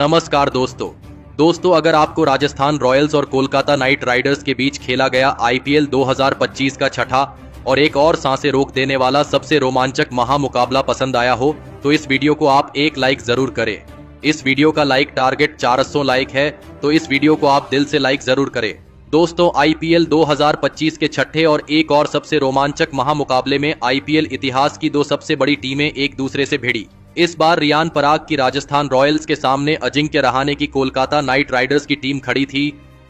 नमस्कार दोस्तों अगर आपको राजस्थान रॉयल्स और कोलकाता नाइट राइडर्स के बीच खेला गया आईपीएल 2025 का छठा और एक और सांसें रोक देने वाला सबसे रोमांचक महामुकाबला पसंद आया हो तो इस वीडियो को आप एक लाइक जरूर करें। इस वीडियो का लाइक टारगेट 400 लाइक है, तो इस वीडियो को आप दिल से लाइक जरूर करें। दोस्तों, आईपीएल 2025 के छठे और एक और सबसे रोमांचक महामुकाबले में आईपीएल इतिहास की दो सबसे बड़ी टीमें एक दूसरे से भिड़ी। इस बार रियान पराग की राजस्थान रॉयल्स के सामने अजिंक्य रहाणे की कोलकाता नाइट राइडर्स की टीम खड़ी थी।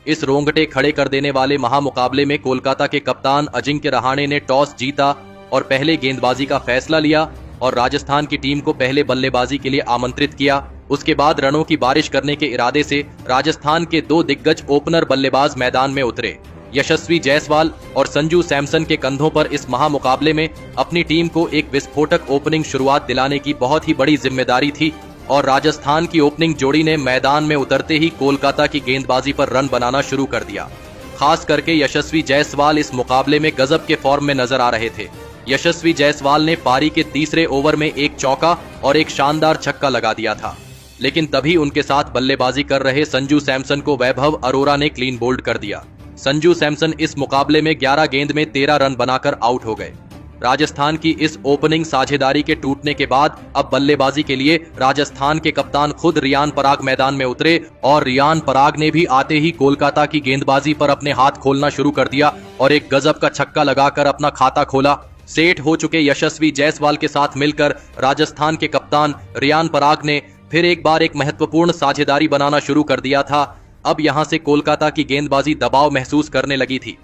इस रोंगटे खड़े कर देने वाले महामुकाबले में कोलकाता के कप्तान अजिंक्य रहाणे ने टॉस जीता और पहले गेंदबाजी का फैसला लिया और राजस्थान की टीम को पहले बल्लेबाजी के लिए आमंत्रित किया। उसके बाद रनों की बारिश करने के इरादे से राजस्थान के दो दिग्गज ओपनर बल्लेबाज मैदान में उतरे। यशस्वी जायसवाल और संजू सैमसन के कंधों पर इस महामुकाबले में अपनी टीम को एक विस्फोटक ओपनिंग शुरुआत दिलाने की बहुत ही बड़ी जिम्मेदारी थी और राजस्थान की ओपनिंग जोड़ी ने मैदान में उतरते ही कोलकाता की गेंदबाजी पर रन बनाना शुरू कर दिया। खास करके यशस्वी जायसवाल इस मुकाबले में गजब के फॉर्म में नजर आ रहे थे। यशस्वी जायसवाल ने पारी के तीसरे ओवर में एक चौका और एक शानदार छक्का लगा दिया था, लेकिन तभी उनके साथ बल्लेबाजी कर रहे संजू सैमसन को वैभव अरोरा ने क्लीन बोल्ड कर दिया। संजू सैमसन इस मुकाबले में 11 गेंद में 13 रन बनाकर आउट हो गए। राजस्थान की इस ओपनिंग साझेदारी के टूटने के बाद अब बल्लेबाजी के लिए राजस्थान के कप्तान खुद रियान पराग मैदान में उतरे और रियान पराग ने भी आते ही कोलकाता की गेंदबाजी पर अपने हाथ खोलना शुरू कर दिया और एक गजब का छक्का लगाकर अपना खाता खोला। सेट हो चुके यशस्वी जायसवाल के साथ मिलकर राजस्थान के कप्तान रियान पराग ने फिर एक बार एक महत्वपूर्ण साझेदारी बनाना शुरू कर दिया था। अब यहां से कोलकाता की गेंदबाजी दबाव महसूस करने लगी थी,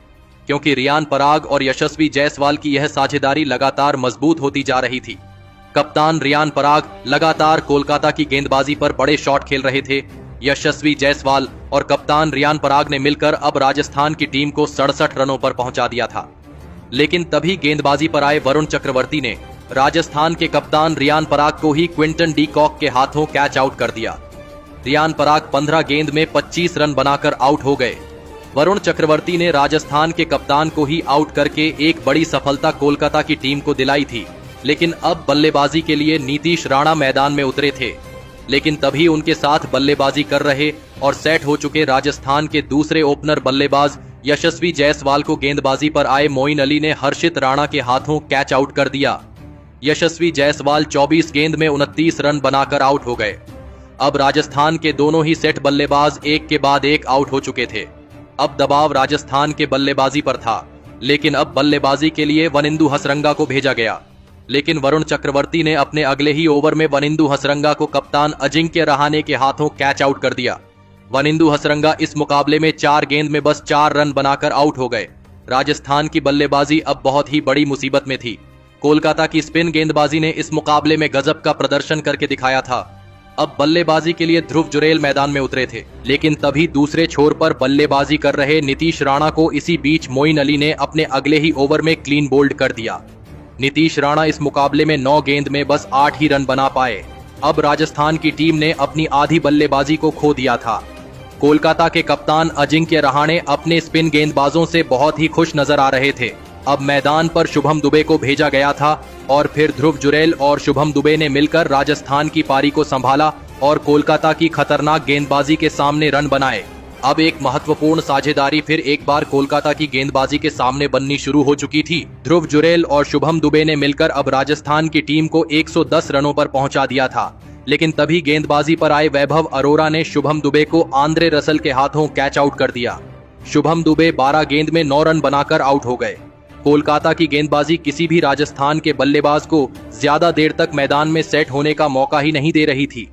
क्योंकि रियान पराग और यशस्वी जायसवाल की यह साझेदारी लगातार मजबूत होती जा रही थी। कप्तान रियान पराग लगातार कोलकाता की गेंदबाजी पर बड़े शॉट खेल रहे थे। यशस्वी जायसवाल और कप्तान रियान पराग ने मिलकर अब राजस्थान की टीम को 67 रनों पर पहुंचा दिया था, लेकिन तभी गेंदबाजी पर आए वरुण चक्रवर्ती ने राजस्थान के कप्तान रियान पराग को ही क्विंटन डी कॉक के हाथों कैच आउट कर दिया। रियान पराग 15 गेंद में 25 रन बनाकर आउट हो गए। वरुण चक्रवर्ती ने राजस्थान के कप्तान को ही आउट करके एक बड़ी सफलता कोलकाता की टीम को दिलाई थी, लेकिन अब बल्लेबाजी के लिए नीतीश राणा मैदान में उतरे थे। लेकिन तभी उनके साथ बल्लेबाजी कर रहे और सेट हो चुके राजस्थान के दूसरे ओपनर बल्लेबाज यशस्वी जायसवाल को गेंदबाजी पर आए मोइन अली ने हर्षित राणा के हाथों कैच आउट कर दिया। यशस्वी जायसवाल 24 गेंद में 29 रन बनाकर आउट हो गए। अब राजस्थान के दोनों ही सेट बल्लेबाज एक के बाद एक आउट हो चुके थे। अब दबाव राजस्थान के बल्लेबाजी पर था, लेकिन अब बल्लेबाजी के लिए वनिंदु हसरंगा को भेजा गया, लेकिन वरुण चक्रवर्ती ने अपने अगले ही ओवर में वनिंदु हसरंगा को कप्तान अजिंक्य रहाणे के हाथों कैच आउट कर दिया। वनिंदु हसरंगा इस मुकाबले में 4 गेंद में बस 4 रन बनाकर आउट हो गए। राजस्थान की बल्लेबाजी अब बहुत ही बड़ी मुसीबत में थी। कोलकाता की स्पिन गेंदबाजी ने इस मुकाबले में गजब का प्रदर्शन करके दिखाया था। अब बल्लेबाजी के लिए ध्रुव जुरैल मैदान में उतरे थे, लेकिन तभी दूसरे छोर पर बल्लेबाजी कर रहे नीतीश राणा को इसी बीच मोइन अली ने अपने अगले ही ओवर में क्लीन बोल्ड कर दिया। नीतीश राणा इस मुकाबले में 9 गेंद में बस 8 ही रन बना पाए। अब राजस्थान की टीम ने अपनी आधी बल्लेबाजी को खो दिया था। कोलकाता के कप्तान अजिंक्य रहाणे अपने स्पिन गेंदबाजों से बहुत ही खुश नजर आ रहे थे। अब मैदान पर शुभम दुबे को भेजा गया था और फिर ध्रुव जुरैल और शुभम दुबे ने मिलकर राजस्थान की पारी को संभाला और कोलकाता की खतरनाक गेंदबाजी के सामने रन बनाए। अब एक महत्वपूर्ण साझेदारी फिर एक बार कोलकाता की गेंदबाजी के सामने बननी शुरू हो चुकी थी। ध्रुव जुरैल और शुभम दुबे ने मिलकर अब राजस्थान की टीम को 110 रनों पर पहुंचा दिया था, लेकिन तभी गेंदबाजी पर आए वैभव अरोरा ने शुभम दुबे को आंद्रे रसल के हाथों कैच आउट कर दिया। शुभम दुबे 12 गेंद में 9 रन बनाकर आउट हो गए। कोलकाता की गेंदबाजी किसी भी राजस्थान के बल्लेबाज को ज्यादा देर तक मैदान में सेट होने का मौका ही नहीं दे रही थी,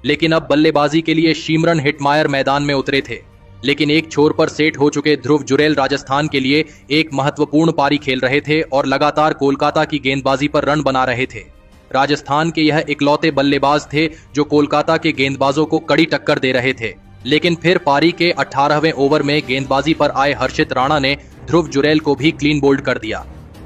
लेकिन अब बल्लेबाजी के लिए शिमरन हिटमायर मैदान में उतरे थे। लेकिन एक छोर पर सेट हो चुके ध्रुव जुरैल राजस्थान के लिए एक महत्वपूर्ण पारी खेल रहे थे और लगातार कोलकाता की गेंदबाजी पर रन बना रहे थे। राजस्थान के यह इकलौते बल्लेबाज थे जो कोलकाता के गेंदबाजों को कड़ी टक्कर दे रहे थे, लेकिन फिर पारी के 18वें ओवर में गेंदबाजी पर आए हर्षित राणा ने ध्रुव जुरैल को भी क्लीन बोल्ड कर दिया।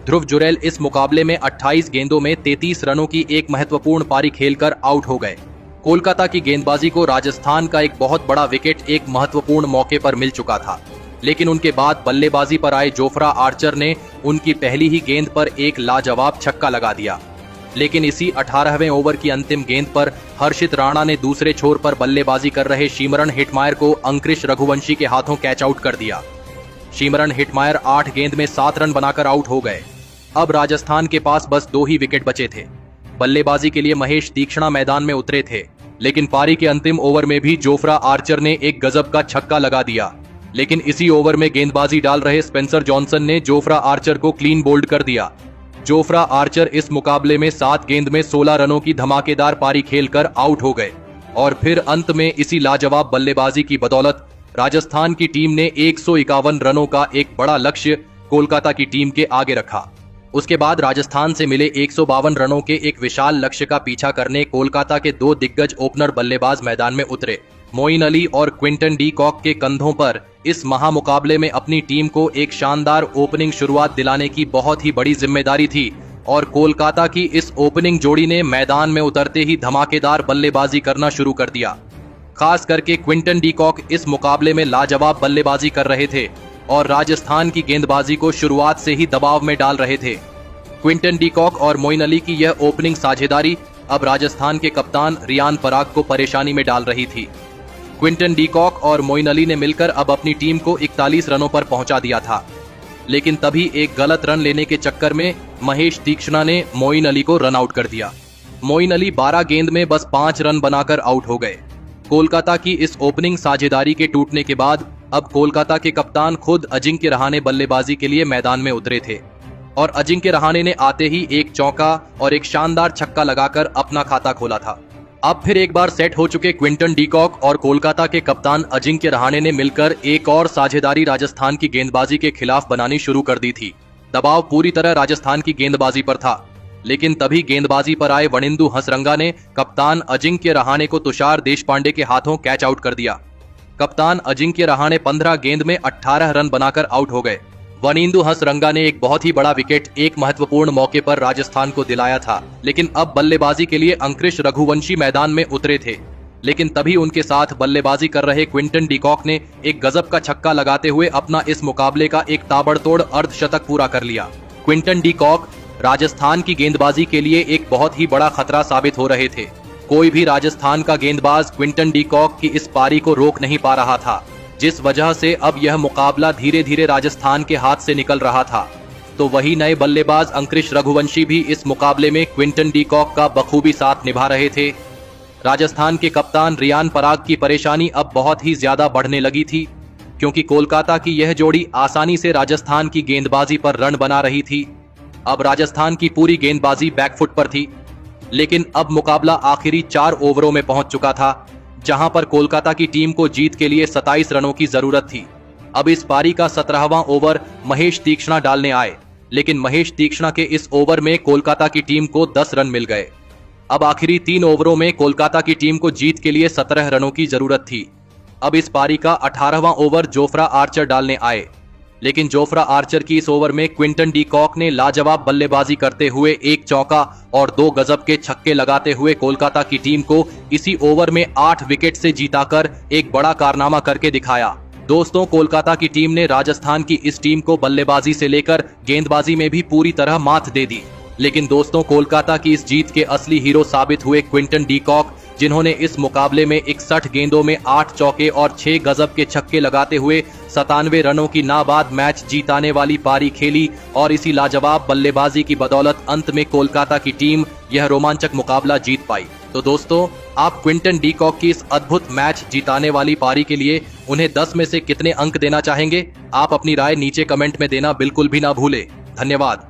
ध्रुव जुरैल इस मुकाबले में 28 गेंदों में 33 रनों की एक महत्वपूर्ण पारी खेलकर आउट हो गए। कोलकाता की गेंदबाजी को राजस्थान का एक बहुत बड़ा विकेट एक महत्वपूर्ण मौके पर मिल चुका था, लेकिन उनके बाद बल्लेबाजी पर आए जोफ्रा आर्चर ने उनकी पहली ही गेंद पर एक लाजवाब छक्का लगा दिया। लेकिन इसी 18वें ओवर की अंतिम गेंद पर हर्षित राणा ने दूसरे छोर पर बल्लेबाजी कर रहे शिमरन हेटमायर को अंकुश रघुवंशी के हाथों कैच आउट कर दिया। शिमरन हेटमायर 8 गेंद में 7 रन बनाकर आउट हो गए। अब राजस्थान के पास बस 2 ही विकेट बचे थे। बल्लेबाजी के लिए महेश तीक्ष्णा मैदान में उतरे थे, लेकिन पारी के अंतिम ओवर में भी जोफ्रा आर्चर ने एक गजब का छक्का लगा दिया। लेकिन इसी ओवर में गेंदबाजी डाल रहे स्पेंसर जॉनसन ने जोफ्रा आर्चर को क्लीन बोल्ड कर दिया। जोफ्रा आर्चर इस मुकाबले में 7 गेंद में 16 रनों की धमाकेदार पारी खेलकर आउट हो गए और फिर अंत में इसी लाजवाब बल्लेबाजी की बदौलत राजस्थान की टीम ने 151 रनों का एक बड़ा लक्ष्य कोलकाता की टीम के आगे रखा। उसके बाद राजस्थान से मिले 152 रनों के एक विशाल लक्ष्य का पीछा करने कोलकाता के 2 दिग्गज ओपनर बल्लेबाज मैदान में उतरे। मोइन अली और क्विंटन डी कॉक के कंधों पर इस महामुकाबले में अपनी टीम को एक शानदार ओपनिंग शुरुआत दिलाने की बहुत ही बड़ी जिम्मेदारी थी और कोलकाता की इस ओपनिंग जोड़ी ने मैदान में उतरते ही धमाकेदार बल्लेबाजी करना शुरू कर दिया। खास करके क्विंटन डी कॉक इस मुकाबले में लाजवाब बल्लेबाजी कर रहे थे और राजस्थान की गेंदबाजी को शुरुआत से ही दबाव में डाल रहे थे। क्विंटन डी कॉक और मोइन अली की यह ओपनिंग साझेदारी अब राजस्थान के कप्तान रियान पराग को परेशानी में डाल रही थी। क्विंटन डी कॉक और मोइन अली ने मिलकर अब अपनी टीम को 41 रनों पर पहुंचा दिया था, लेकिन तभी एक गलत रन लेने के चक्कर में महेश तीक्ष्णा ने मोइन अली को रन आउट कर दिया। मोइन अली 12 गेंद में बस 5 रन बनाकर आउट हो गए। कोलकाता की इस ओपनिंग साझेदारी के टूटने के बाद अब कोलकाता के कप्तान खुद अजिंक्य रहाणे बल्लेबाजी के लिए मैदान में उतरे थे और अजिंक्य रहाणे ने आते ही एक चौका और एक शानदार छक्का लगाकर अपना खाता खोला था। अब फिर एक बार सेट हो चुके क्विंटन डी कॉक और कोलकाता के कप्तान अजिंक्य रहाणे ने मिलकर एक और साझेदारी राजस्थान की गेंदबाजी के खिलाफ बनानी शुरू कर दी थी। दबाव पूरी तरह राजस्थान की गेंदबाजी पर था, लेकिन तभी गेंदबाजी पर आए वनिंदु हसरंगा ने कप्तान अजिंक्य रहाणे को तुषार देशपांडे के हाथों कैच आउट कर दिया। कप्तान अजिंक्य रहाणे 15 गेंद में 18 रन बनाकर आउट हो गए। वनिंदु हसरंगा ने एक बहुत ही बड़ा विकेट एक महत्वपूर्ण मौके पर राजस्थान को दिलाया था, लेकिन अब बल्लेबाजी के लिए अंकुश रघुवंशी मैदान में उतरे थे। लेकिन तभी उनके साथ बल्लेबाजी कर रहे क्विंटन डी कॉक ने एक गजब का छक्का लगाते हुए अपना इस मुकाबले का एक ताबड़तोड़ अर्धशतक पूरा कर लिया। क्विंटन डी कॉक राजस्थान की गेंदबाजी के लिए एक बहुत ही बड़ा खतरा साबित हो रहे थे। कोई भी राजस्थान का गेंदबाज क्विंटन डी कॉक की इस पारी को रोक नहीं पा रहा था, जिस वजह से अब यह मुकाबला धीरे धीरे राजस्थान के हाथ से निकल रहा था। तो वही नए बल्लेबाज अंकुश रघुवंशी भी इस मुकाबले में क्विंटन डी कॉक का बखूबी साथ निभा रहे थे। राजस्थान के कप्तान रियान पराग की परेशानी अब बहुत ही ज्यादा बढ़ने लगी थी, क्योंकि कोलकाता की यह जोड़ी आसानी से राजस्थान की गेंदबाजी पर रन बना रही थी। अब राजस्थान की पूरी गेंदबाजी बैकफुट पर थी, लेकिन अब मुकाबला आखिरी 4 ओवरों में पहुंच चुका था, जहां पर कोलकाता की टीम को जीत के लिए 27 रनों की जरूरत थी। अब इस पारी का 17वां ओवर महेश तीक्ष्णा डालने आए, लेकिन महेश तीक्ष्णा के इस ओवर में कोलकाता की टीम को 10 रन मिल गए। अब आखिरी 3 ओवरों में कोलकाता की टीम को जीत के लिए 17 रनों की जरूरत थी। अब इस पारी का 18वां ओवर जोफ्रा आर्चर डालने आए, लेकिन जोफ्रा आर्चर की इस ओवर में क्विंटन डी कॉक ने लाजवाब बल्लेबाजी करते हुए एक चौका और 2 गजब के छक्के लगाते हुए कोलकाता की टीम को इसी ओवर में 8 विकेट से जीताकर एक बड़ा कारनामा करके दिखाया। दोस्तों, कोलकाता की टीम ने राजस्थान की इस टीम को बल्लेबाजी से लेकर गेंदबाजी में भी पूरी तरह मात दे दी। लेकिन दोस्तों, कोलकाता की इस जीत के असली हीरो साबित हुए क्विंटन डी कॉक, जिन्होंने इस मुकाबले में 61 गेंदों में 8 चौके और 6 गजब के छक्के लगाते हुए 97 रनों की नाबाद मैच जीताने वाली पारी खेली और इसी लाजवाब बल्लेबाजी की बदौलत अंत में कोलकाता की टीम यह रोमांचक मुकाबला जीत पाई। तो दोस्तों, आप क्विंटन डी कॉक की इस अद्भुत मैच जीताने वाली पारी के लिए उन्हें 10 में से कितने अंक देना चाहेंगे? आप अपनी राय नीचे कमेंट में देना बिल्कुल भी ना भूले। धन्यवाद।